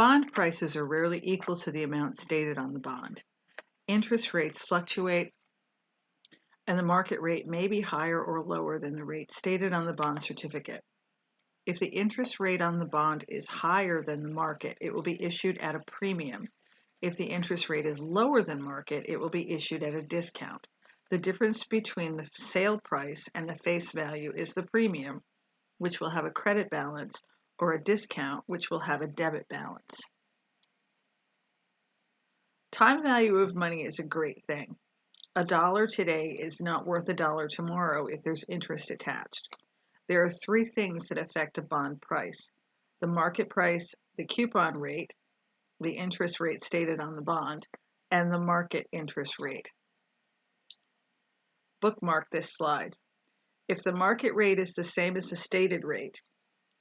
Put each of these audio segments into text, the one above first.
Bond prices are rarely equal to the amount stated on the bond. Interest rates fluctuate, and the market rate may be higher or lower than the rate stated on the bond certificate. If the interest rate on the bond is higher than the market, it will be issued at a premium. If the interest rate is lower than market, it will be issued at a discount. The difference between the sale price and the face value is the premium, which will have a credit balance, or a discount, which will have a debit balance. Time value of money is a great thing. $1 today is not worth $1 tomorrow if there's interest attached. There are three things that affect a bond price: the market price, the coupon rate, the interest rate stated on the bond, and the market interest rate. Bookmark this slide. If the market rate is the same as the stated rate,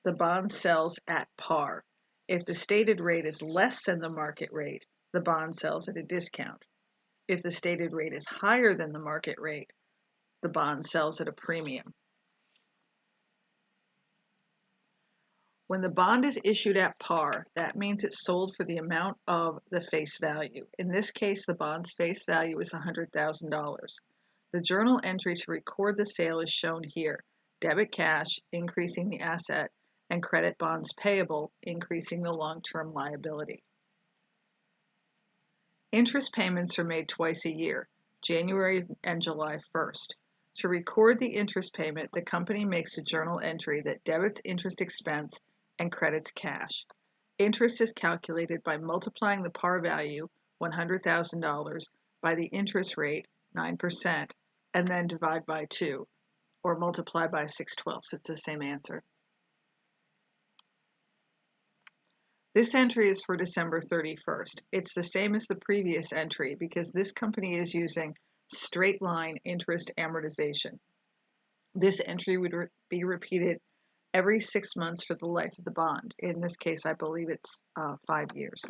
the bond sells at par. If the stated rate is less than the market rate, the bond sells at a discount. If the stated rate is higher than the market rate, the bond sells at a premium. When the bond is issued at par, that means it's sold for the amount of the face value. In this case, the bond's face value is $100,000. The journal entry to record the sale is shown here: debit cash, increasing the asset, and credit bonds payable, increasing the long-term liability. Interest payments are made twice a year, January and July 1st. To record the interest payment, the company makes a journal entry that debits interest expense and credits cash. Interest is calculated by multiplying the par value, $100,000, by the interest rate, 9%, and then divide by 2, or multiply by 6/12. It's the same answer. This entry is for December 31st. It's the same as the previous entry because this company is using straight line interest amortization. This entry would be repeated every 6 months for the life of the bond. In this case, I believe it's 5 years.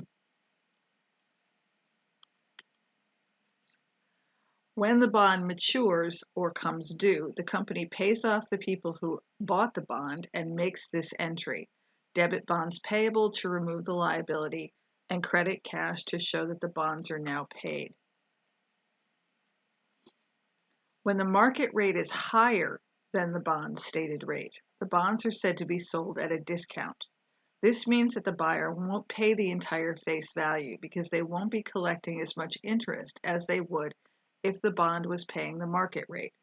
When the bond matures or comes due, the company pays off the people who bought the bond and makes this entry: debit bonds payable to remove the liability, and credit cash to show that the bonds are now paid. When the market rate is higher than the bond's stated rate, the bonds are said to be sold at a discount. This means that the buyer won't pay the entire face value because they won't be collecting as much interest as they would if the bond was paying the market rate.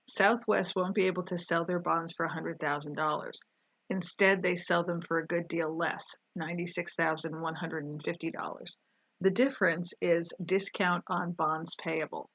Southwest won't be able to sell their bonds for $100,000. Instead, they sell them for a good deal less, $96,150. The difference is discount on bonds payable.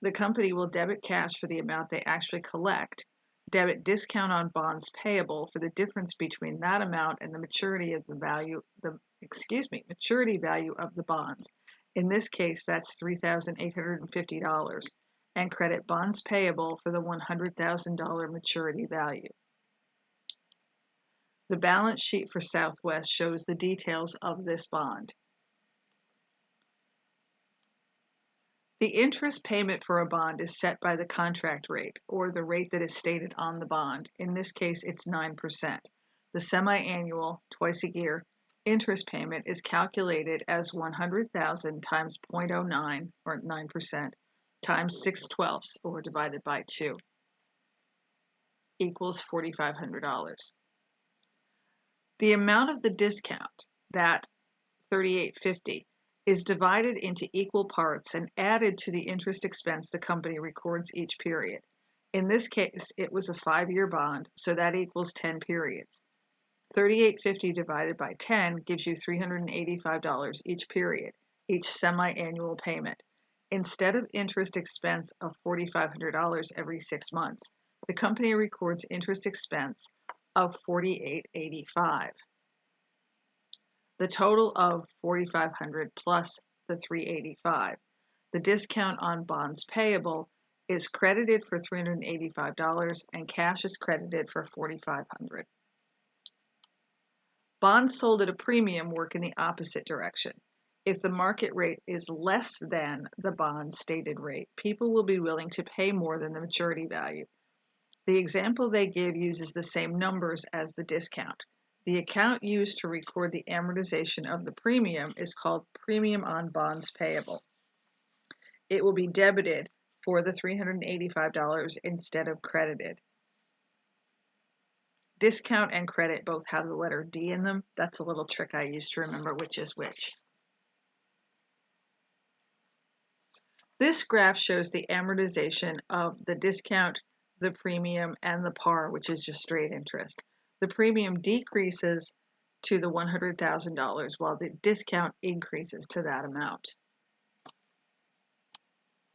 The company will debit cash for the amount they actually collect, debit discount on bonds payable for the difference between that amount and the maturity of maturity value of the bonds. In this case, that's $3,850, and credit bonds payable for the $100,000 maturity value. The balance sheet for Southwest shows the details of this bond. The interest payment for a bond is set by the contract rate, or the rate that is stated on the bond. In this case, it's 9%. The semi-annual, twice a year, interest payment is calculated as 100,000 times 0.09, or 9%, times 6/12, or divided by 2, equals $4,500. The amount of the discount, that $3,850, is divided into equal parts and added to the interest expense the company records each period. In this case, it was a 5-year bond, so that equals 10 periods. $3,850 divided by 10 gives you $385 each period, each semi-annual payment. Instead of interest expense of $4,500 every 6 months, the company records interest expense of $4,885. The total of $4,500 plus the $385. The discount on bonds payable is credited for $385 and cash is credited for $4,500. Bonds sold at a premium work in the opposite direction. If the market rate is less than the bond's stated rate, people will be willing to pay more than the maturity value. The example they give uses the same numbers as the discount. The account used to record the amortization of the premium is called premium on bonds payable. It will be debited for the $385 instead of credited. Discount and credit both have the letter D in them. That's a little trick I use to remember which is which. This graph shows the amortization of the discount, the premium, and the par, which is just straight interest. The premium decreases to the $100,000 while the discount increases to that amount.